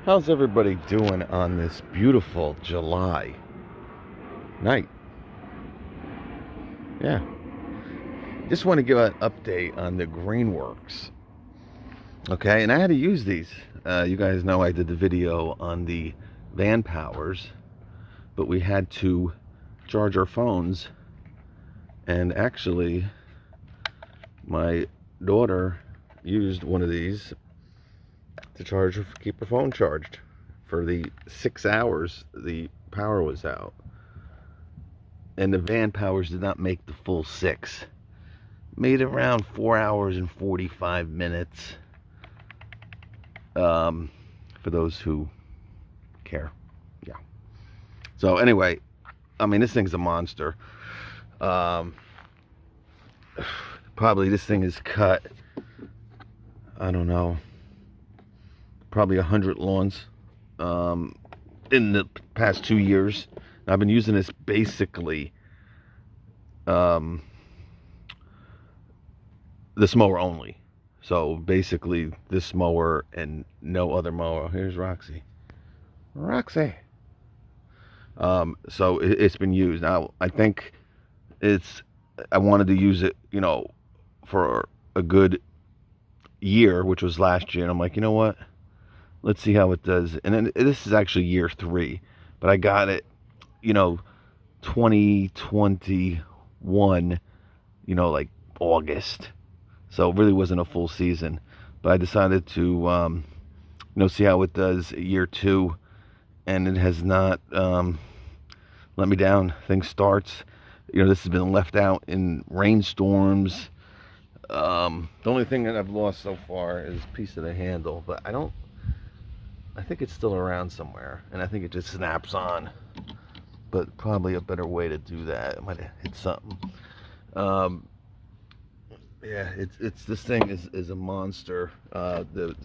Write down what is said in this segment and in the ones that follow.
How's everybody doing on this beautiful July night? Yeah, just want to give an update on the Greenworks. Okay, and I had to use these. You guys know I did the video on the van powers, but we had to charge our phones, and actually my daughter used one of these to keep her phone charged for the 6 hours the power was out. And the van powers did not make the full 6. Made around 4 hours and 45 minutes. For those who care. Yeah. So anyway, I mean, this thing's a monster. Probably this thing is cut, I don't know, probably 100 lawns in the past 2 years. I've been using this basically this mower only. So basically this mower and no other mower. Here's Roxy. Roxy. So it's been used. Now I think I wanted to use it, you know, for a good year, which was last year, and I'm like, you know what, let's see how it does. And then this is actually year 3, but I got it, you know, 2021, you know, like August. So it really wasn't a full season, but I decided to, you know, see how it does year 2, and it has not let me down. Thing starts, you know, this has been left out in rainstorms. The only thing that I've lost so far is a piece of the handle, but I think it's still around somewhere, and I think it just snaps on. But probably a better way to do that. I might have hit something. Yeah, this thing is a monster. The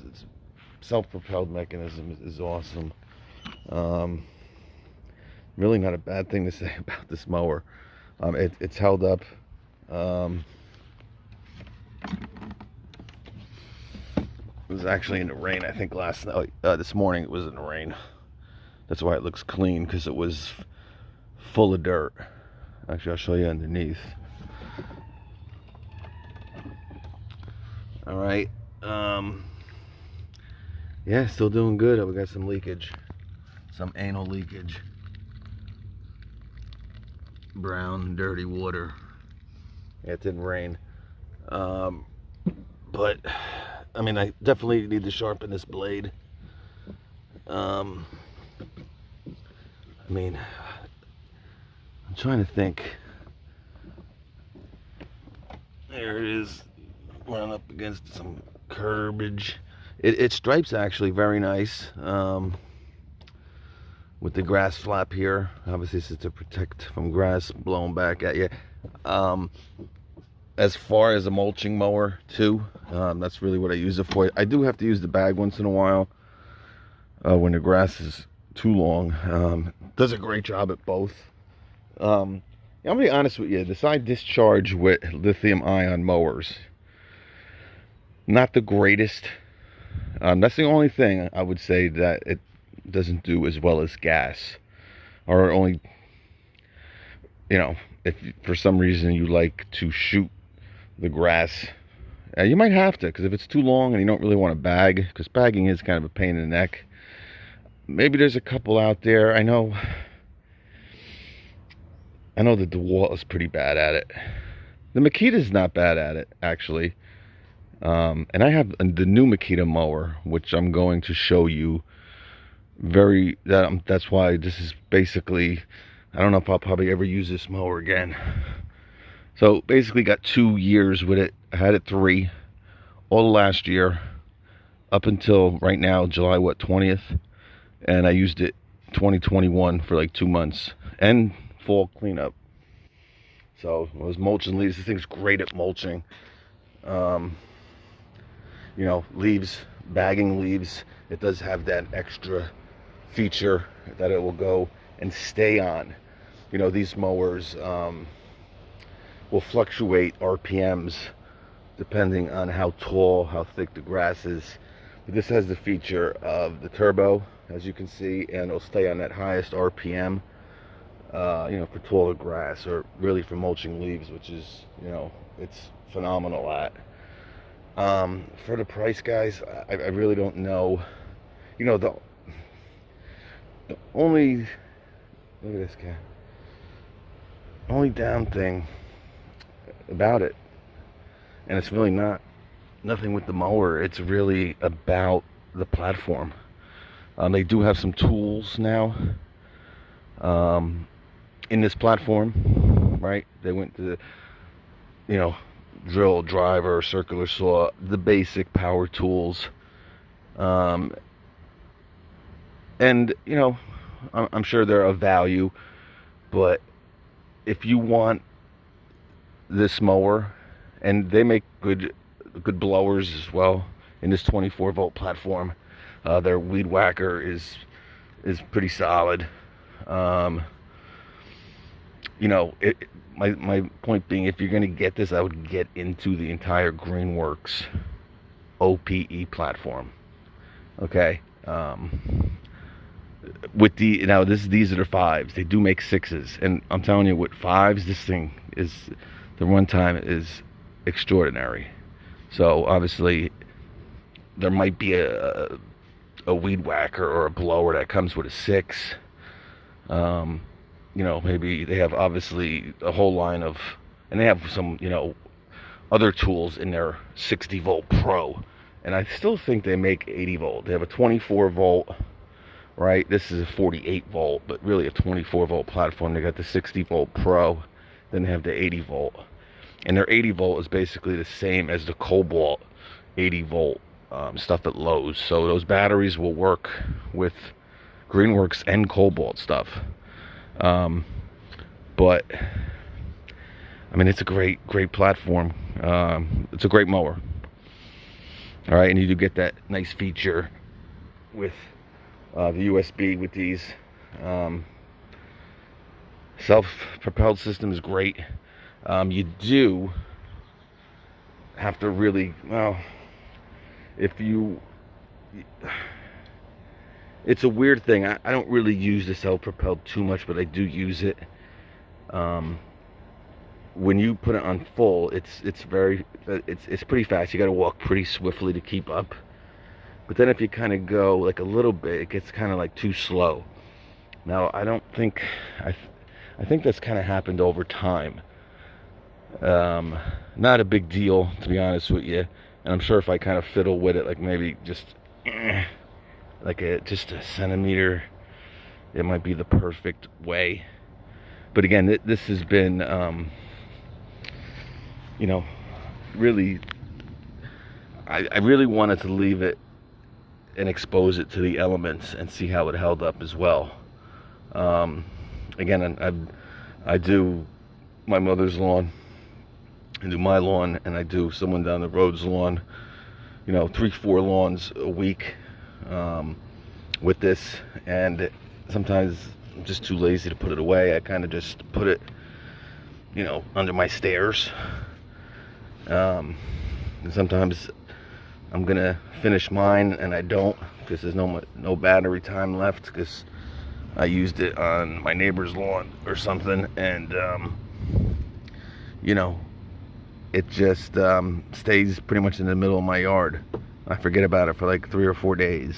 self-propelled mechanism is awesome. Really not a bad thing to say about this mower. It's held up. It was actually in the rain, I think, last night. This morning it was in the rain. That's why it looks clean, because it was full of dirt. Actually, I'll show you underneath. All right. Yeah, still doing good. We got some leakage, some anal leakage. Brown, dirty water. Yeah, it didn't rain. But I mean, I definitely need to sharpen this blade. I mean, I'm trying to think. There it is. Run up against some curbage. It stripes actually very nice. With the grass flap here. Obviously, this is to protect from grass blowing back at you. As far as a mulching mower too, that's really what I use it for. I do have to use the bag once in a while when the grass is too long. Does a great job at both. I'm gonna be honest with you, the side discharge with lithium ion mowers, not the greatest. That's the only thing I would say that it doesn't do as well as gas, or only, you know, if for some reason you like to shoot the grass, you might have to, because if it's too long and you don't really want to bag, because bagging is kind of a pain in the neck. Maybe there's a couple out there. I know that the DeWalt is pretty bad at it. The Makita's not bad at it, actually. And I have the new Makita mower, which I'm going to show you. That's why this is basically, I don't know if I'll probably ever use this mower again. So basically got 2 years with it. I had it 3 all last year up until right now, July 20th, and I used it 2021 for like 2 months and fall cleanup. So I was mulching leaves. This thing's great at mulching. You know, leaves, bagging leaves. It does have that extra feature that it will go and stay on. You know, these mowers will fluctuate RPMs depending on how tall, how thick the grass is. But this has the feature of the turbo, as you can see, and it'll stay on that highest RPM, for taller grass, or really for mulching leaves, which is, it's phenomenal at. For the price, guys, I really don't know. The only, look at this guy. Only down thing about it, and it's really nothing with the mower. It's really about the platform. They do have some tools now in this platform, right? They went to, drill, driver, circular saw, the basic power tools. And, I'm sure they're of value, but if you want this mower, and they make good blowers as well in this 24-volt platform. Their weed whacker is pretty solid. My point being, if you're going to get this, I would get into the entire Greenworks OPE platform. Okay. With these are the 5s. They do make 6s, and I'm telling you, with 5s, this thing is, the runtime is extraordinary. So obviously there might be a weed whacker or a blower that comes with a 6. Maybe they have obviously a whole line of, and they have some, other tools in their 60-volt Pro. And I still think they make 80-volt. They have a 24-volt, right? This is a 48-volt, but really a 24-volt platform. They got the 60-volt Pro, then they have the 80-volt. And their 80-volt is basically the same as the Cobalt 80-volt stuff at Lowe's. So those batteries will work with Greenworks and Cobalt stuff. But I mean, it's a great platform. It's a great mower. All right, and you do get that nice feature with the USB with these. Self-propelled system is great. You do have to really, it's a weird thing. I don't really use the self-propelled too much, but I do use it. When you put it on full, it's pretty fast. You got to walk pretty swiftly to keep up. But then if you kind of go like a little bit, it gets kind of like too slow. Now, I think that's kind of happened over time. Not a big deal, to be honest with you. And I'm sure if I kind of fiddle with it, like maybe just just a centimeter, it might be the perfect way. But again, this has been, really, I really wanted to leave it and expose it to the elements and see how it held up as well. Again, I do my mother's lawn, I do my lawn, and I do someone down the road's lawn, 3-4 lawns a week with this. And sometimes I'm just too lazy to put it away. I kind of just put it, under my stairs. And sometimes I'm gonna finish mine and I don't, because there's no battery time left, because I used it on my neighbor's lawn or something, and it just stays pretty much in the middle of my yard. I forget about it for like 3 or 4 days.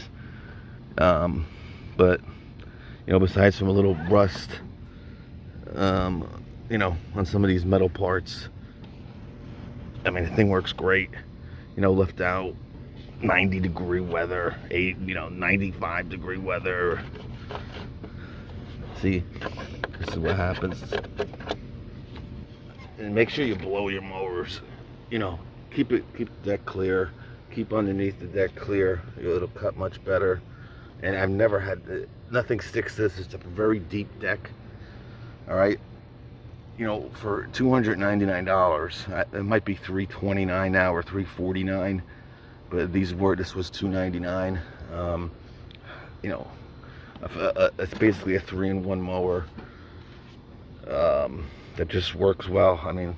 But besides from a little rust, on some of these metal parts, I mean, the thing works great. Left out 90-degree weather, 95-degree weather. See, this is what happens. And make sure you blow your mowers. Keep the deck clear. Keep underneath the deck clear. It'll cut much better. And I've never had, nothing sticks to this. It's a very deep deck. All right. For $299, it might be $329 now or $349, but this was $299. It's basically a 3-in-1 mower that just works well. I mean,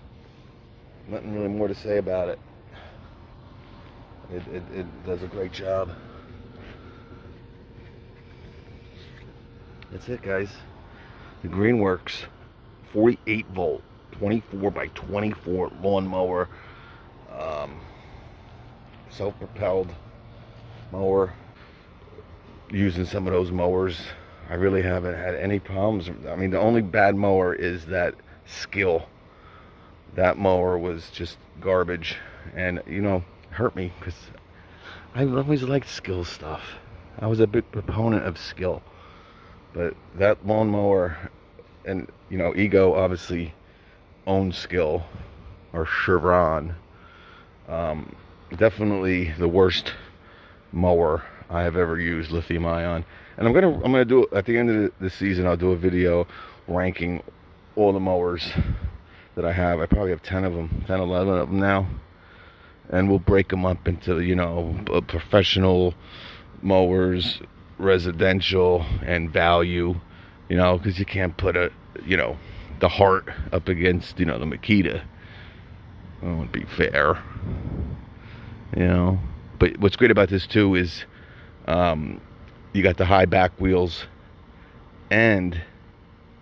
nothing really more to say about it. It does a great job. That's it, guys. The Greenworks 48 volt 24 by 24 lawnmower, self-propelled mower. Using some of those mowers, I really haven't had any problems. I mean, the only bad mower is that skill. That mower was just garbage, and you know, hurt me because I always liked skill stuff. I was a big proponent of skill, but that lawnmower, and you know, Ego obviously owns skill, or Chevron. Definitely the worst mower I have ever used, lithium ion. And I'm gonna do, at the end of the season, I'll do a video ranking all the mowers that I have. I probably have 10 of them, 10, 11 of them now, and we'll break them up into, you know, professional mowers, residential, and value, you know, because you can't put a, you know, the Heart up against, you know, the Makita. That wouldn't be fair, you know. But what's great about this too is you got the high back wheels and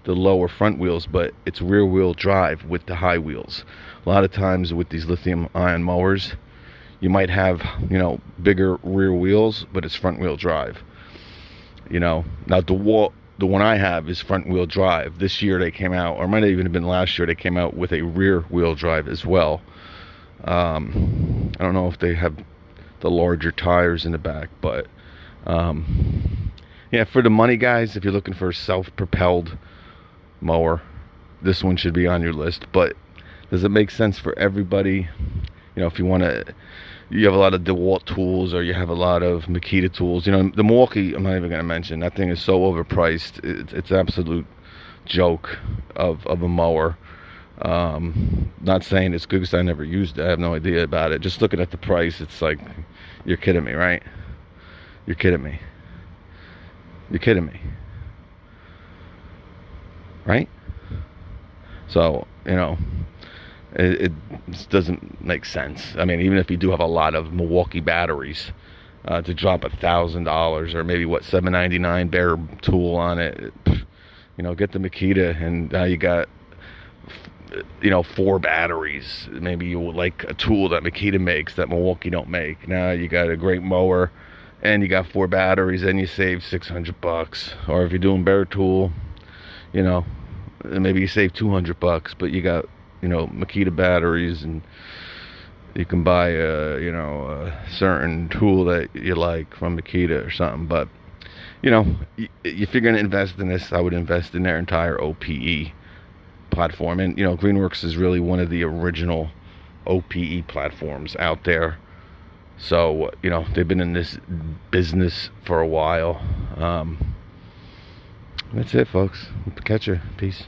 the lower front wheels, but it's rear wheel drive with the high wheels. A lot of times with these lithium ion mowers, you might have, you know, bigger rear wheels, but it's front wheel drive. You know, now the one I have is front wheel drive. This year they came out, or it might have even been last year, they came out with a rear wheel drive as well. I don't know if they have the larger tires in the back, but yeah, for the money, guys, if you're looking for a self-propelled mower, this one should be on your list. But does it make sense for everybody? You know, if you want to, you have a lot of DeWalt tools, or you have a lot of Makita tools. You know, the Milwaukee, I'm not even going to mention. That thing is so overpriced. It's absolute joke of a mower. Not saying it's good because I never used it. I have no idea about it. Just looking at the price, it's like, you're kidding me, right? You're kidding me. You're kidding me. Right? So, you know, it doesn't make sense. I mean, even if you do have a lot of Milwaukee batteries, to drop $1,000 or maybe what, $7.99 bare tool on it, you know, get the Makita, and now you got, you know, 4 batteries. Maybe you would like a tool that Makita makes that Milwaukee don't make. Now you got a great mower and you got 4 batteries, and you save $600. Or if you're doing bare tool, you know, maybe you save $200, but you got, you know, Makita batteries, and you can buy a, you know, a certain tool that you like from Makita or something. But, you know, if you're going to invest in this, I would invest in their entire OPE platform. And, you know, Greenworks is really one of the original OPE platforms out there. So, you know, they've been in this business for a while. That's it, folks. Catch you. Peace.